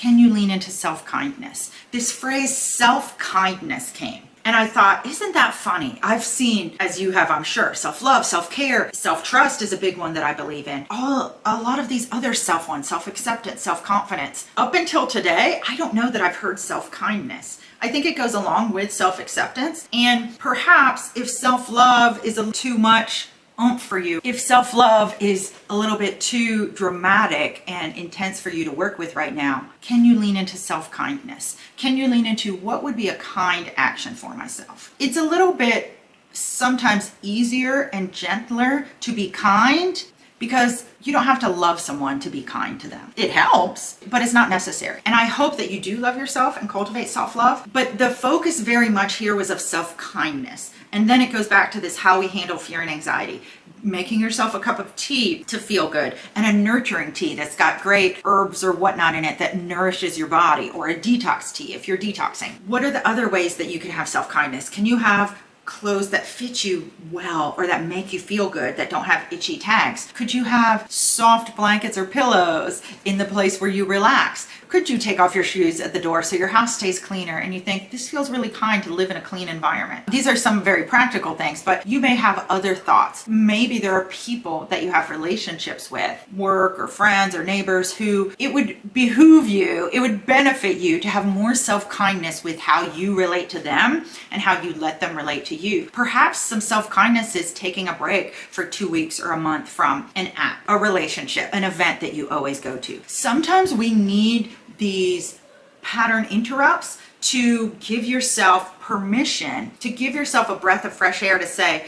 can you lean into self-kindness? This phrase self-kindness came. And I thought, isn't that funny? I've seen, as you have, I'm sure, self-love, self-care, self-trust is a big one that I believe in. A lot of these other self ones, self-acceptance, self-confidence. Up until today, I don't know that I've heard self-kindness. I think it goes along with self-acceptance. And perhaps if self-love is a little too much oomph for you, if self-love is a little bit too dramatic and intense for you to work with right now, can you lean into self-kindness? Can you lean into what would be a kind action for myself? It's a little bit sometimes easier and gentler to be kind because you don't have to love someone to be kind to them. It helps, but it's not necessary. And I hope that you do love yourself and cultivate self-love. But the focus very much here was of self-kindness. And then it goes back to this how we handle fear and anxiety. Making yourself a cup of tea to feel good, and a nurturing tea that's got great herbs or whatnot in it that nourishes your body, or a detox tea if you're detoxing. What are the other ways that you can have self-kindness? Can you have clothes that fit you well or that make you feel good, that don't have itchy tags? Could you have soft blankets or pillows in the place where you relax? Could you take off your shoes at the door so your house stays cleaner and you think, this feels really kind to live in a clean environment? These are some very practical things, but you may have other thoughts. Maybe there are people that you have relationships with, work or friends or neighbors, who it would behoove you, it would benefit you to have more self-kindness with how you relate to them and how you let them relate to you. Perhaps some self-kindness is taking a break for 2 weeks or a month from an app, a relationship, an event that you always go to. Sometimes we need these pattern interrupts to give yourself permission, to give yourself a breath of fresh air to say,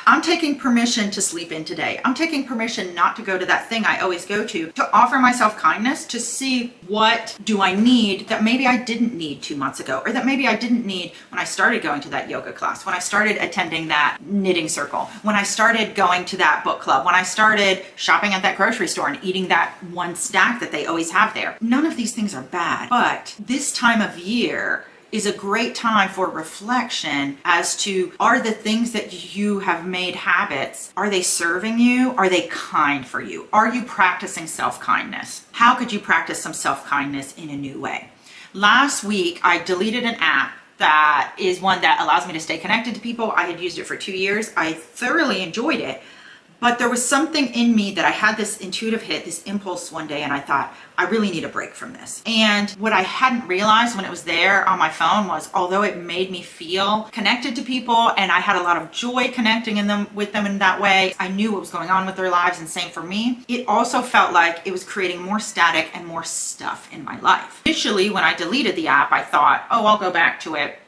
I'm taking permission to sleep in today. I'm taking permission not to go to that thing I always go to offer myself kindness, to see what do I need that maybe I didn't need 2 months ago, or that maybe I didn't need when I started going to that yoga class, when I started attending that knitting circle, when I started going to that book club, when I started shopping at that grocery store and eating that one snack that they always have there. None of these things are bad, but this time of year is a great time for reflection as to, are the things that you have made habits, are they serving you? Are they kind for you? Are you practicing self-kindness? How could you practice some self-kindness in a new way? Last week, I deleted an app that is one that allows me to stay connected to people. I had used it for 2 years. I thoroughly enjoyed it. But there was something in me that I had this intuitive hit, this impulse one day, and I thought, I really need a break from this. And what I hadn't realized when it was there on my phone was, although it made me feel connected to people and I had a lot of joy connecting with them in that way, I knew what was going on with their lives, and same for me. It also felt like it was creating more static and more stuff in my life. Initially, when I deleted the app, I thought, oh, I'll go back to it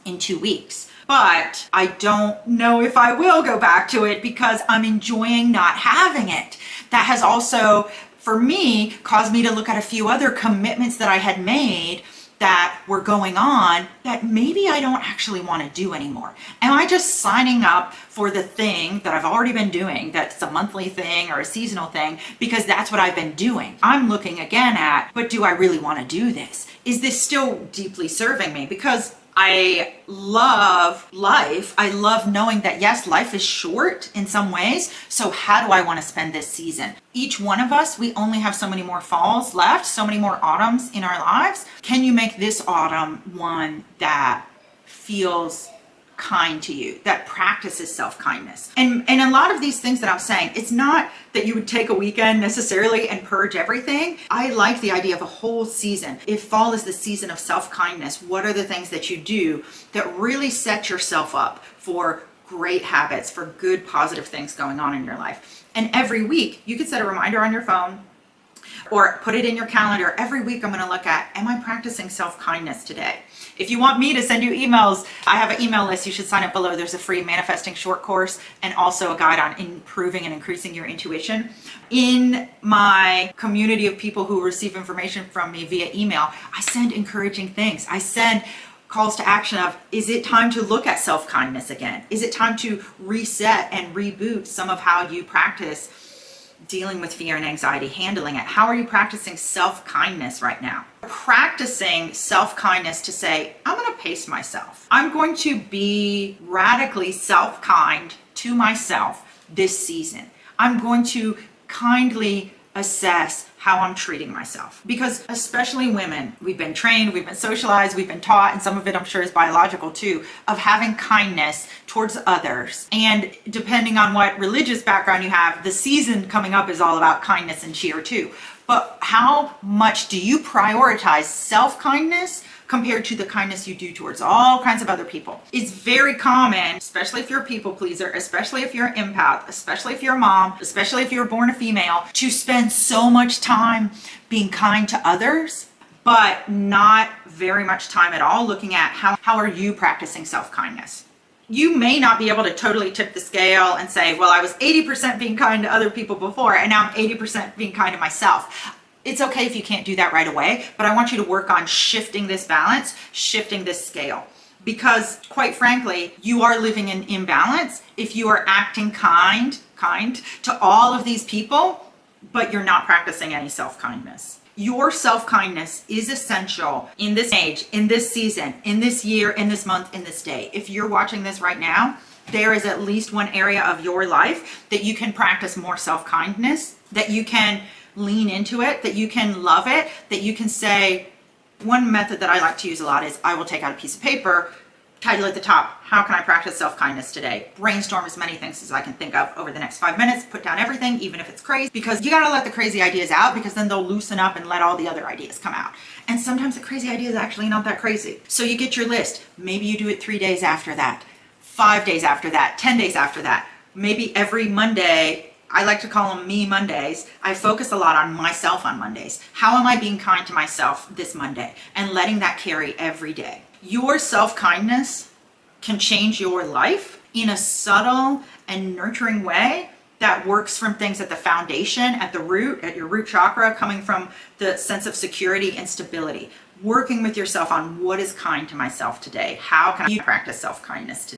in 2 weeks. But I don't know if I will go back to it because I'm enjoying not having it. That has also, for me, caused me to look at a few other commitments that I had made that were going on that maybe I don't actually want to do anymore. Am I just signing up for the thing that I've already been doing, that's a monthly thing or a seasonal thing, because that's what I've been doing? I'm looking again at, but do I really want to do this? Is this still deeply serving me? Because I love life. I love knowing that, yes, life is short in some ways. So how do I want to spend this season? Each one of us, we only have so many more falls left, so many more autumns in our lives. Can you make this autumn one that feels kind to you, that practices self-kindness? And a lot of these things that I'm saying, it's not that you would take a weekend necessarily and purge everything. I like the idea of a whole season. If fall is the season of self-kindness, what are the things that you do that really set yourself up for great habits, for good positive things going on in your life? And every week you could set a reminder on your phone or put it in your calendar. Every week I'm going to look at, am I practicing self-kindness today? If you want me to send you emails, I have an email list. You should sign up below. There's a free manifesting short course and also a guide on improving and increasing your intuition. In my community of people who receive information from me via email, I send encouraging things. I send calls to action of, is it time to look at self-kindness again? Is it time to reset and reboot some of how you practice dealing with fear and anxiety, handling it? How are you practicing self-kindness right now? Practicing self-kindness to say, I'm going to pace myself. I'm going to be radically self-kind to myself this season. I'm going to kindly assess how I'm treating myself. Because especially women, we've been trained, we've been socialized, we've been taught, and some of it I'm sure is biological too, of having kindness towards others. And depending on what religious background you have, the season coming up is all about kindness and cheer too. But how much do you prioritize self-kindness compared to the kindness you do towards all kinds of other people? It's very common, especially if you're a people pleaser, especially if you're an empath, especially if you're a mom, especially if you're born a female, to spend so much time being kind to others, but not very much time at all looking at how are you practicing self-kindness. You may not be able to totally tip the scale and say, well, I was 80% being kind to other people before, and now I'm 80% being kind to myself. It's okay if you can't do that right away, but I want you to work on shifting this balance, shifting this scale. Because quite frankly, you are living in imbalance if you are acting kind to all of these people, but you're not practicing any self-kindness. Your self-kindness is essential in this age, in this season, in this year, in this month, in this day. If you're watching this right now, there is at least one area of your life that you can practice more self-kindness, that you can lean into it, that you can love it, that you can say, one method that I like to use a lot is I will take out a piece of paper, title at the top, how can I practice self-kindness today? Brainstorm as many things as I can think of over the next 5 minutes, put down everything, even if it's crazy, because you gotta let the crazy ideas out, because then they'll loosen up and let all the other ideas come out. And sometimes the crazy idea is actually not that crazy. So you get your list. Maybe you do it 3 days after that, 5 days after that, 10 days after that. Maybe every Monday, I like to call them me Mondays. I focus a lot on myself on Mondays. How am I being kind to myself this Monday? And letting that carry every day. Your self-kindness can change your life in a subtle and nurturing way that works from things at the foundation, at the root, at your root chakra, coming from the sense of security and stability. Working with yourself on what is kind to myself today? How can I practice self-kindness today?